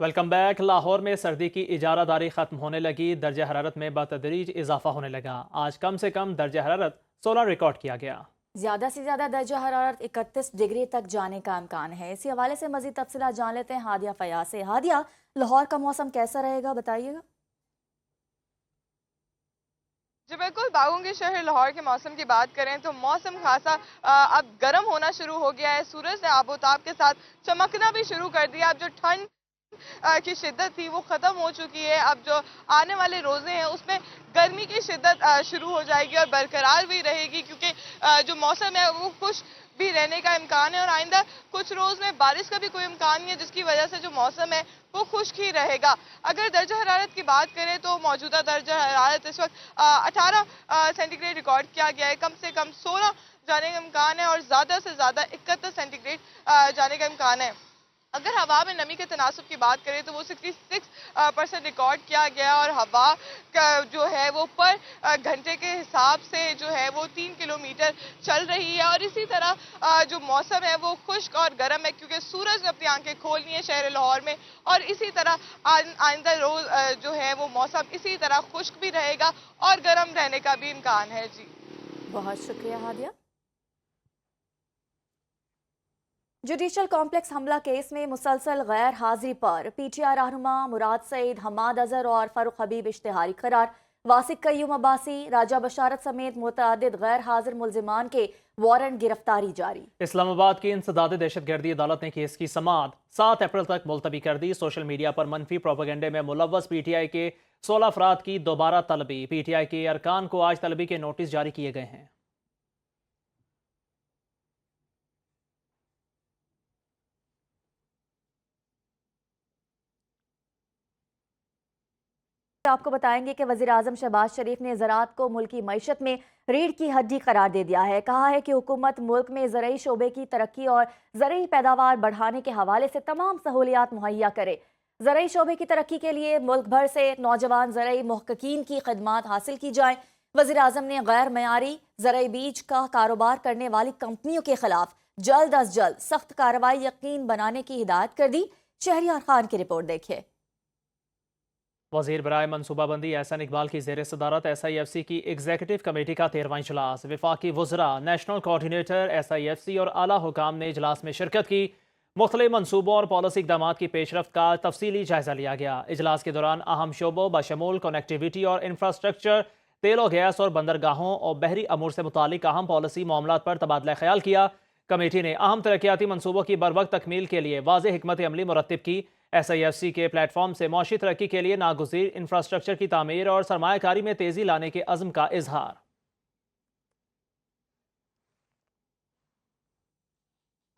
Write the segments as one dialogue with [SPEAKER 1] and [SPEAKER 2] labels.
[SPEAKER 1] Welcome back. Lahore میں سردی کی اجارہ داری ختم ہونے لگی، درجہ حرارت میں بتدریج اضافہ ہونے لگا۔ آج کم سے کم درجہ حرارت 16 ریکارڈ کیا گیا۔
[SPEAKER 2] زیادہ سے زیادہ درجہ حرارت 31 ڈگری تک جانے کا امکان ہے۔ اسی حوالے سے مزید تفصیلات جان لیتے ہیں ہادیہ فیاض سے۔ ہادیہ، لاہور کا موسم کیسا رہے گا بتائیے گا؟
[SPEAKER 3] جی بالکل، باغوں کے شہر لاہور کے موسم کی بات کریں تو موسم خاصا اب گرم ہونا شروع ہو گیا ہے۔ سورج نے آب و تاب کے ساتھ چمکنا بھی شروع کر دیا۔ اب جو ٹھنڈ کی شدت تھی وہ ختم ہو چکی ہے۔ اب جو آنے والے روزے ہیں اس میں گرمی کی شدت شروع ہو جائے گی اور برقرار بھی رہے گی، کیونکہ جو موسم ہے وہ خشک بھی رہنے کا امکان ہے اور آئندہ کچھ روز میں بارش کا بھی کوئی امکان نہیں ہے، جس کی وجہ سے جو موسم ہے وہ خشک ہی رہے گا۔ اگر درجہ حرارت کی بات کریں تو موجودہ درجہ حرارت اس وقت 18 سینٹی گریڈ ریکارڈ کیا گیا ہے۔ کم سے کم 16 جانے کا امکان ہے اور زیادہ سے زیادہ 31 سینٹی گریڈ جانے کا امکان ہے۔ اگر ہوا میں نمی کے تناسب کی بات کریں تو وہ 66% ریکارڈ کیا گیا اور ہوا جو ہے وہ پر گھنٹے کے حساب سے جو ہے وہ 3 کلومیٹر چل رہی ہے۔ اور اسی طرح جو موسم ہے وہ خشک اور گرم ہے، کیونکہ سورج نے اپنی آنکھیں کھولنی ہے شہر لاہور میں، اور اسی طرح آئندہ روز جو ہے وہ موسم اسی طرح خشک بھی رہے گا اور گرم رہنے کا بھی امکان ہے۔ جی
[SPEAKER 2] بہت شکریہ ہادیہ۔ جوڈیشل کمپلیکس حملہ کیس میں مسلسل غیر حاضری پر پی ٹی آئی رہنما مراد سعید، حماد اظہر اور فاروق حبیب اشتہاری قرار۔ واسق قیوم عباسی، راجہ بشارت سمیت متعدد غیر حاضر ملزمان کے وارنٹ گرفتاری جاری۔
[SPEAKER 1] اسلام آباد کی انسداد دہشت گردی عدالت نے کیس کی سماعت 7 اپریل تک ملتوی کر دی۔ سوشل میڈیا پر منفی پروپیگنڈے میں ملوث پی ٹی آئی کے 16 افراد کی دوبارہ طلبی۔ پی ٹی آئی کے ارکان کو آج طلبی کے نوٹس جاری کیے گئے ہیں۔
[SPEAKER 2] آپ کو بتائیں گے کہ وزیراعظم شہباز شریف نے زراعت کو ملکی معیشت میں ریڑھ کی ہڈی قرار دے دیا ہے۔ کہا ہے کہ حکومت ملک میں زرعی شعبے کی ترقی اور زرعی پیداوار بڑھانے کے حوالے سے تمام سہولیات مہیا کرے۔ زرعی شعبے کی ترقی کے لیے ملک بھر سے نوجوان زرعی محققین کی خدمات حاصل کی جائیں۔ وزیراعظم نے غیر معیاری زرعی بیج کا کاروبار کرنے والی کمپنیوں کے خلاف جلد از جلد سخت کارروائی یقین بنانے کی ہدایت کر دی۔ شہریار خان کی رپورٹ دیکھیں۔
[SPEAKER 1] وزیر برائے منصوبہ بندی احسن اقبال کی زیر صدارت ایس آئی ایف سی کی ایگزیکٹو کمیٹی کا 13واں اجلاس۔ وفاقی وزراء، national coordinator, S I F C اور اعلیٰ حکام نے اجلاس میں شرکت کی۔ مختلف منصوبوں اور پالیسی اقدامات کی پیش رفت کا تفصیلی جائزہ لیا گیا۔ اجلاس کے دوران اہم شعبوں بشمول کنیکٹیویٹی اور انفراسٹرکچر، تیل و گیس اور بندرگاہوں اور بحری امور سے متعلق اہم پالیسی معاملات پر تبادلہ خیال کیا۔ کمیٹی نے اہم ترقیاتی منصوبوں کی بروقت تکمیل کے لیے واضح حکمت عملی مرتب کی۔ ایس آئی ایف سی کے پلیٹ فارم سے معاشی ترقی کے لیے ناگزیر انفراسٹرکچر کی تعمیر اور سرمایہ کاری میں تیزی لانے کے عزم کا اظہار۔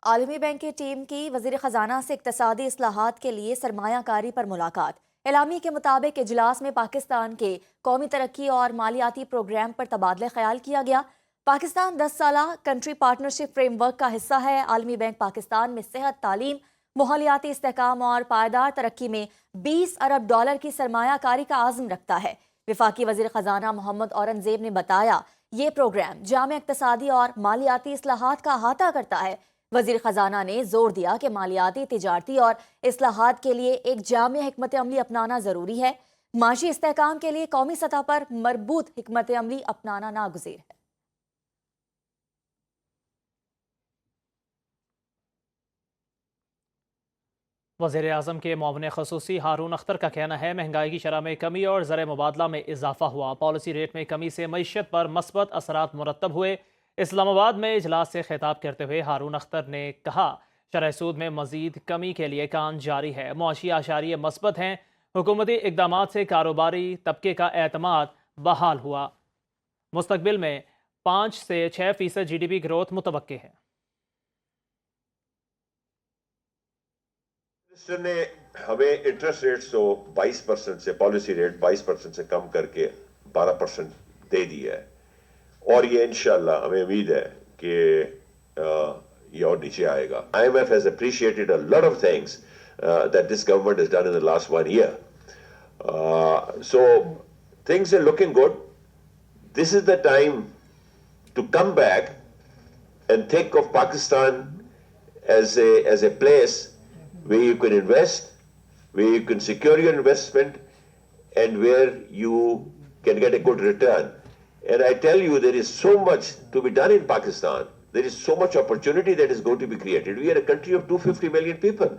[SPEAKER 2] عالمی بینک کی ٹیم کی وزیر خزانہ سے اقتصادی اصلاحات کے لیے سرمایہ کاری پر ملاقات۔ اعلامیے کے مطابق اجلاس میں پاکستان کے قومی ترقی اور مالیاتی پروگرام پر تبادلہ خیال کیا گیا۔ پاکستان 10 سالہ کنٹری پارٹنرشپ فریم ورک کا حصہ ہے۔ عالمی بینک پاکستان میں صحت، تعلیم، ماحولیاتی استحکام اور پائیدار ترقی میں 20 ارب ڈالر کی سرمایہ کاری کا عزم رکھتا ہے۔ وفاقی وزیر خزانہ محمد اورنگزیب نے بتایا یہ پروگرام جامع اقتصادی اور مالیاتی اصلاحات کا احاطہ کرتا ہے۔ وزیر خزانہ نے زور دیا کہ مالیاتی، تجارتی اور اصلاحات کے لیے ایک جامع حکمت عملی اپنانا ضروری ہے۔ معاشی استحکام کے لیے قومی سطح پر مربوط حکمت عملی اپنانا ناگزیر ہے۔
[SPEAKER 1] وزیر اعظم کے معاون خصوصی ہارون اختر کا کہنا ہے مہنگائی کی شرح میں کمی اور زر مبادلہ میں اضافہ ہوا۔ پالیسی ریٹ میں کمی سے معیشت پر مثبت اثرات مرتب ہوئے۔ اسلام آباد میں اجلاس سے خطاب کرتے ہوئے ہارون اختر نے کہا شرح سود میں مزید کمی کے لیے کام جاری ہے۔ معاشی اعشاریے مثبت ہیں۔ حکومتی اقدامات سے کاروباری طبقے کا اعتماد بحال ہوا۔ مستقبل میں 5 سے 6% جی ڈی پی گروتھ متوقع ہے۔
[SPEAKER 4] منسٹر نے ہمیں انٹرسٹ ریٹس کو 22% سے پالیسی ریٹ 22% سے کم کر کے 12% دے دیا ہے، اور یہ انشاءاللہ ہمیں امید ہے کہ یہ اور نیچے آئے گا۔ IMF has appreciated a lot of things that this government has done in the last 1 year. So things are looking good. This is the time to come back and think of Pakistan as a place where you can invest, where you can secure your investment and where you can get a good return. And I tell you, there is so much to be done in Pakistan. There is so much opportunity that is going to be created. We are a country of 250 million people.